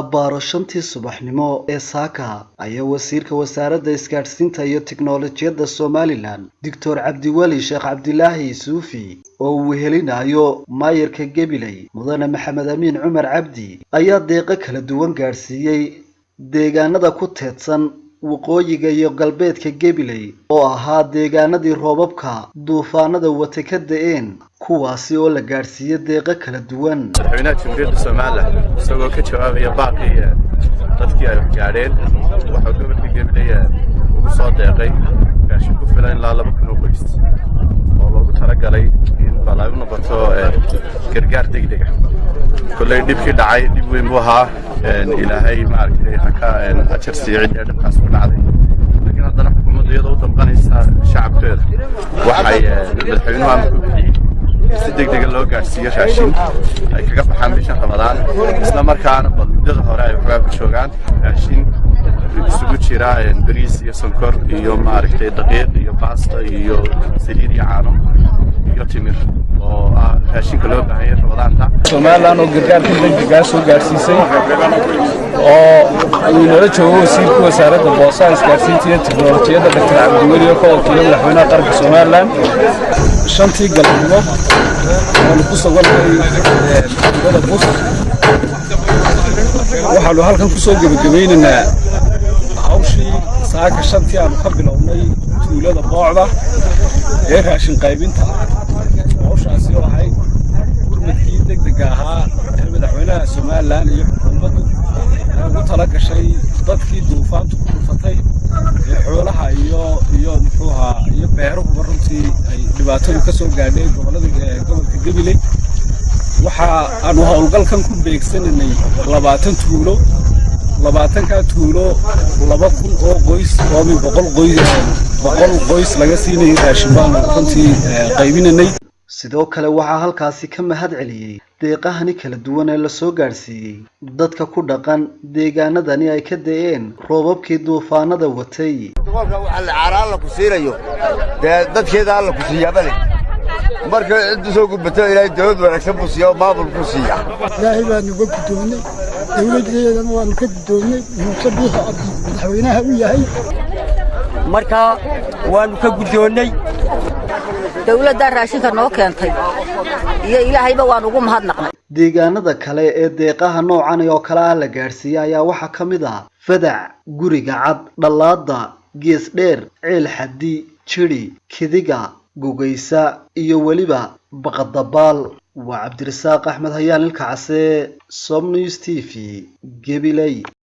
abbaaro shantii subaxnimo ee saaka ayaa wasiirka wasaaradda isgaadhsiinta iyo tiknoolajiyadda Somaliland Dr. Cabdiwali Sheekh Cabdilaahi Suufi oo uu wehelinayo maayarka Gabiley mudane Maxamed Amiin Cumar Cabdi ayaa deeqo kala duwan gaarsiiyay deegaanada ku teedsan waqooyiga iyo galbeedka Gabiley oo ahaa deegaanadii roobabka duufaanada wata ka da'een kuwaasi oo la gaarsiiyay deeqo kala duwan. madaxweynaha Jamhuuriyadda Soomaaliland isagoo ka jawaabaya baaqii dadkii ay gaadheen waxa gobolka Gabiley ugu soo deeqay raashin ku filan ilaa 2,000 oo qoys oo loogu talagalay in balay u noqoto gargaar degdeg ah. kullay dhibkii dhacay dib weyn buu ahaa ilaahay ma aragtay haka ajar siicid dhibkaas ku dhacday laakiin haddana xukuumaddu iyadoo u damqanaysa shacabkeeda waxay madaxweynuhu ama ku bixiyay si degdeg loo gaarsiiyo raashin ay kaga baxaan bishan Ramadaan isla markaana muddada hore ay ku joogaan raashin isugu jira bariis iyo sonkor iyo ma aragtay daqiiq iyo pasta iyo saliid iyo caano iyo timir oo raashinka loo baahan yahay Ramadaanta. Somaliland oo gargaarka degdega soo gaarsiisay oo uu nala joogo wasiirka wasaaradda boosaha isgaarsiinta iyo tiknoolajiyadda Dr. Cabdiwali oo ka wakiilay madaxweynaha qaranka Somaliland shantii galabnimo oo ku suganahay dowladda Buus waxaanu halkan ku soo gabagabaynaynaa hawshii saaka shantii aanu ka bilownay tuulada Boocda ee raashin qaybinta hawshaasi oo ahayd gurmadkii degdega ahaa ee madaxweynaha Somaliland iyo xukuumaddu ugu tala gashay dadkii duufaantu ku dhufatay ee xoolaha iyo muxuuha iyo beeruhu runtii ay dhibaatadu ka soo gaadhay gobolka Gabiley waxa aanu hawlgalkan ku beegsanay 20 tuulo 20 tuulo 2,000 oo qoys oo 100 qoys laga siinay raashin baan runtii qaybinay. sidoo kale waxaa halkaasi ka mahad celiyay deeqahani kala duwan ee la soo gaarsiiyay dadka ku dhaqan deegaanadani ay ka da'een roobabkii duufaanada watay. gobolka waxa la caraala ku siirayo dadkeeda alla ku siiyabale marka cid soo gudbato ilaahay dawlad wanaagsan ku siiyo maamul ku siiya ilaahay baa nagu guddoonay dawladeedana waa ka guddoonay muusabbiix madaxweynaha u yahay marka waanu ka guddoonay dawladda raashinka noo keentay iyo ilaahayba waan ugu mahadnaqnay. deegaanada kale ee deeqaha noocan oo kala la gaarsiiyay ayaa waxa kamid ah Fadac, Guriga Cad, Dhalaada, Gees Dheer, Ceel Xaddi, Jiri, Kidiga, Gugaysa iyo waliba Baqadabaal. waa Cabdirasaaq Axmed Hayaan Ilkacase, Som News TV, Gabiley.